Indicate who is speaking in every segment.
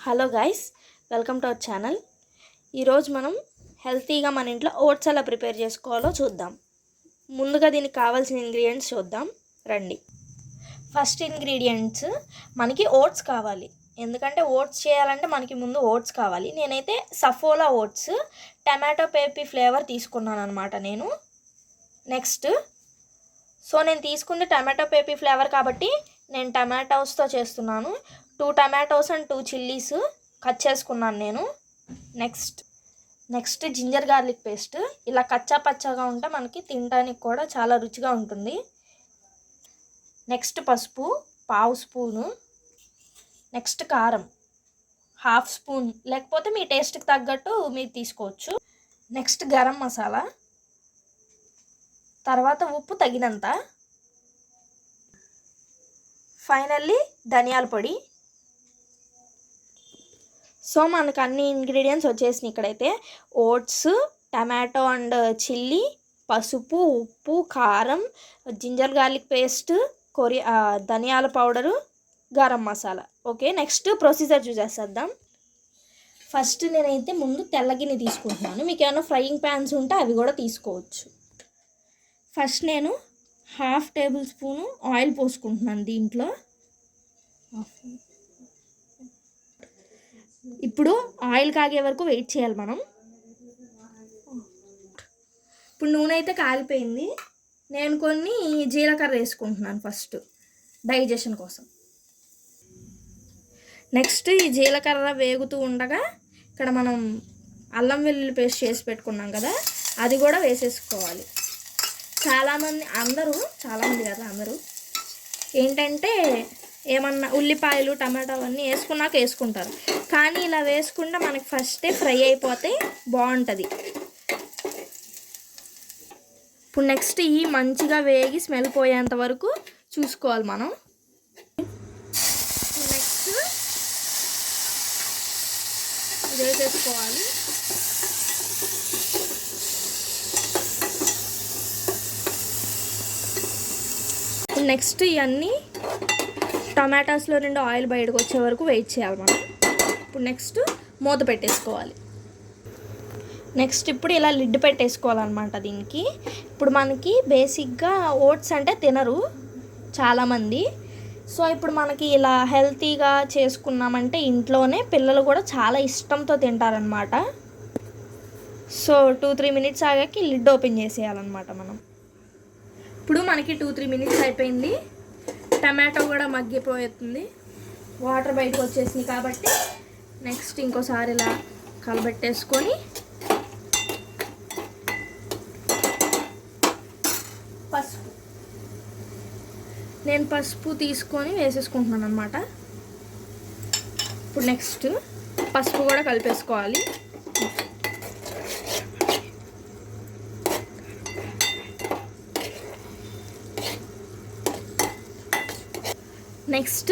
Speaker 1: Hello guys, welcome to our channel. ఈరోజు మనం హెల్తీగా మన ఇంట్లో ఓట్స్ ఎలా ప్రిపేర్ చేసుకోవాలో చూద్దాం. ముందుగా దీనికి కావాల్సిన ఇంగ్రీడియంట్స్ చూద్దాం రండి. ఫస్ట్ ఇంగ్రీడియంట్స్ మనకి ఓట్స్ కావాలి. ఎందుకంటే ఓట్స్ చేయాలంటే మనకి ముందు ఓట్స్ కావాలి. నేనైతే సఫోలా ఓట్స్ టమాటో పేపీ ఫ్లేవర్ తీసుకున్నాను అనమాట నేను. నెక్స్ట్ నేను తీసుకుంది టమాటో పేపీ ఫ్లేవర్ కాబట్టి నేను టమాటోస్తో చేస్తున్నాను. 2 టమాటోస్ అండ్ 2 చిల్లీస్ కట్ చేసుకున్నాను నేను. Next ginger garlic paste. ఇలా కచ్చా పచ్చగా ఉంటే మనకి తినడానికి కూడా చాలా రుచిగా ఉంటుంది. నెక్స్ట్ పసుపు 1/2 స్పూను. నెక్స్ట్ కారం 1/2 స్పూన్, లేకపోతే మీ టేస్ట్కి తగ్గట్టు మీరు తీసుకోవచ్చు. నెక్స్ట్ గరం మసాలా, తర్వాత ఉప్పు తగినంత, ఫైనల్లీ ధనియాల పొడి. మనకు అన్ని ఇంగ్రీడియంట్స్ వచ్చేసినాయి. ఇక్కడైతే ఓట్స్, టమాటో అండ్ చిల్లీ, పసుపు, ఉప్పు, కారం, జింజర్ గార్లిక్ పేస్ట్, ధనియాల powder, garam masala. Okay, next procedure చూసేద్దాం. ఫస్ట్ నేనైతే ముందు తెల్లగిన్నె తీసుకుంటున్నాను. మీకు ఏమైనా ఫ్రైయింగ్ ప్యాన్స్ ఉంటే అవి కూడా తీసుకోవచ్చు. ఫస్ట్ నేను 1/2 టేబుల్ స్పూను ఆయిల్ పోసుకుంటున్నాను దీంట్లో. ఇప్పుడు ఆయిల్ కాగే వరకు వెయిట్ చేయాలి మనం. ఇప్పుడు నూనె అయితే కాగిపోయింది. నేను కొన్ని జీలకర్ర వేసుకుంటున్నాను ఫస్ట్ డైజెషన్ కోసం. నెక్స్ట్ ఈ జీలకర్ర వేగుతూ ఉండగా ఇక్కడ మనం అల్లం వెల్లుల్లి పేస్ట్ చేసి పెట్టుకున్నాం కదా, అది కూడా వేసేసుకోవాలి. చాలామంది అందరూ ఏంటంటే ఏమన్నా ఉల్లిపాయలు టమాటా అవన్నీ వేసుకున్నాక వేసుకుంటారు, కానీ ఇలా వేసుకుంటే మనకి ఫస్టే ఫ్రై అయిపోతే బాగుంటుంది. ఇప్పుడు నెక్స్ట్ ఈ మంచిగా వేగి స్మెల్ పోయేంత వరకు చూసుకోవాలి మనం. నెక్స్ట్ ఇది వేసేసుకోవాలి. నెక్స్ట్ ఇవన్నీ టమాటాస్లో నుండి ఆయిల్ బయటకు వచ్చే వరకు వెయిట్ చేయాలి మనం. ఇప్పుడు నెక్స్ట్ మూత పెట్టేసుకోవాలి. నెక్స్ట్ ఇప్పుడు ఇలా లిడ్ పెట్టేసుకోవాలన్నమాట దీనికి. ఇప్పుడు మనకి బేసిక్గా ఓట్స్ అంటే తినరు చాలామంది. ఇప్పుడు మనకి ఇలా హెల్తీగా చేసుకున్నామంటే ఇంట్లోనే పిల్లలు కూడా చాలా ఇష్టంతో తింటారనమాట. 2-3 మినిట్స్ ఆగాకి లిడ్ ఓపెన్ చేసేయాలన్నమాట మనం. ఇప్పుడు మనకి 2-3 మినిట్స్ అయిపోయింది. టమాటో కూడా మగ్గిపోతుంది, వాటర్ బయటకు వచ్చేసింది కాబట్టి నెక్స్ట్ ఇంకోసారి ఇలా కలబెట్టేసుకొని నేను పసుపు తీసుకొని వేసేసుకుంటున్నాను అనమాట. ఇప్పుడు నెక్స్ట్ పసుపు కూడా కలిపేసుకోవాలి. నెక్స్ట్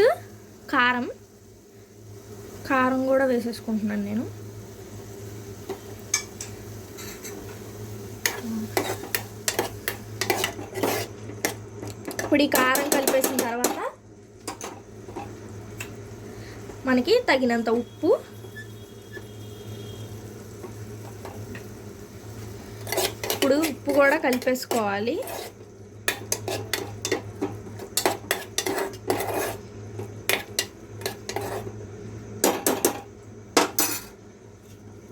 Speaker 1: కారం కూడా వేసేసుకుంటున్నాను నేను. ఇప్పుడు ఈ కారం కలిపేసిన తర్వాత మనకి తగినంత ఉప్పు, ఇప్పుడు ఉప్పు కూడా కలిపేసుకోవాలి.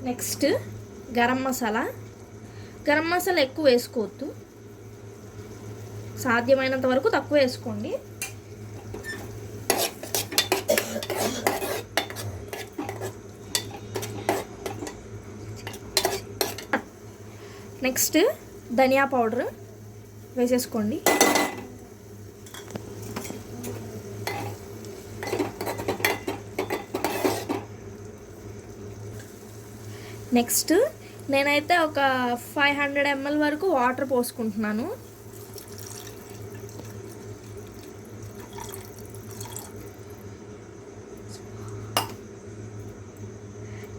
Speaker 1: నెక్స్ట్ గరం మసాలా ఎక్కువ వేసుకోవద్దు, సాధ్యమైనంత వరకు తక్కువ వేసుకోండి. నెక్స్ట్ ధనియా పౌడర్ వేసేసుకోండి. నెక్స్ట్ నేనైతే ఒక 500 ml వరకు వాటర్ పోసుకుంటున్నాను.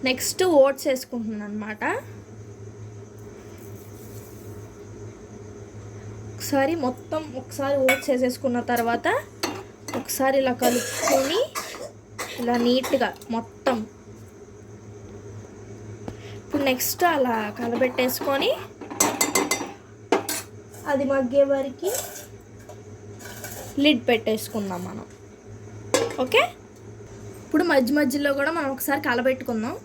Speaker 1: నెక్స్ట్ ఓట్స్ వేసుకుంటున్నాను అనమాట. ఒకసారి ఓట్స్ వేసేసుకున్న తర్వాత ఒకసారి ఇలా కలుపుకొని ఇలా నీట్గా మొత్తం. ఇప్పుడు నెక్స్ట్ అలా కలబెట్టేసుకొని అది మగ్గే వరకు లిడ్ పెట్టేసుకుందాం మనం. ఓకే, ఇప్పుడు మధ్య మధ్యలో కూడా మనం ఒకసారి కలబెట్టుకుందాం.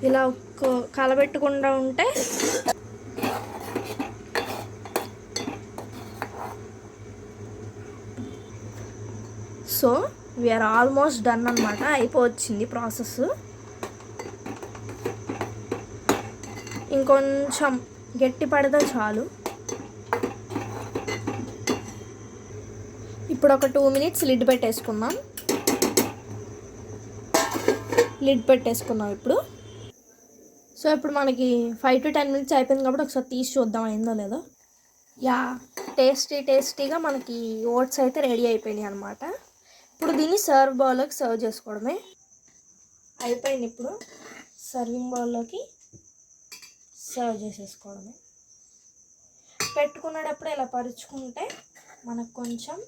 Speaker 1: ఇలా కలబెట్టకుండా ఉంటే సో వీఆర్ ఆల్మోస్ట్ డన్ అనమాట. అయిపోవచ్చింది ప్రాసెస్. ఇంకొంచెం గట్టి పడితే చాలు. ఇప్పుడు ఒక 2 minutes లిడ్ పెట్టేసుకుందాం. లిడ్ పెట్టేసుకుందాం ఇప్పుడు. సో ఇప్పుడు మనకి 5 to 10 minutes అయిపోయింది కాబట్టి ఒకసారి తీసి చూద్దాం అయిందో లేదో. యా, టేస్టీగా మనకి ఓట్స్ అయితే రెడీ అయిపోయినాయి అనమాట. ఇప్పుడు దీన్ని బౌల్లోకి సర్వ్ చేసుకోవడమే. అయిపోయింది. ఇప్పుడు సర్వింగ్ బౌల్లోకి సర్వ్ చేసేసుకోవడమే. పెట్టుకునేటప్పుడు ఇలా పరుచుకుంటే మనకు కొంచెం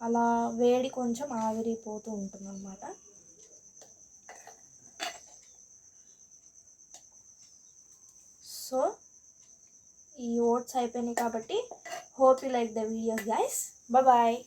Speaker 1: అలా వేడి కొంచెం ఆవిరిపోతూ ఉంటుంది అన్నమాట. సో ఈ ఓట్స్ అయిపోయినాయి కాబట్టి hope you like the videos guys. Bye.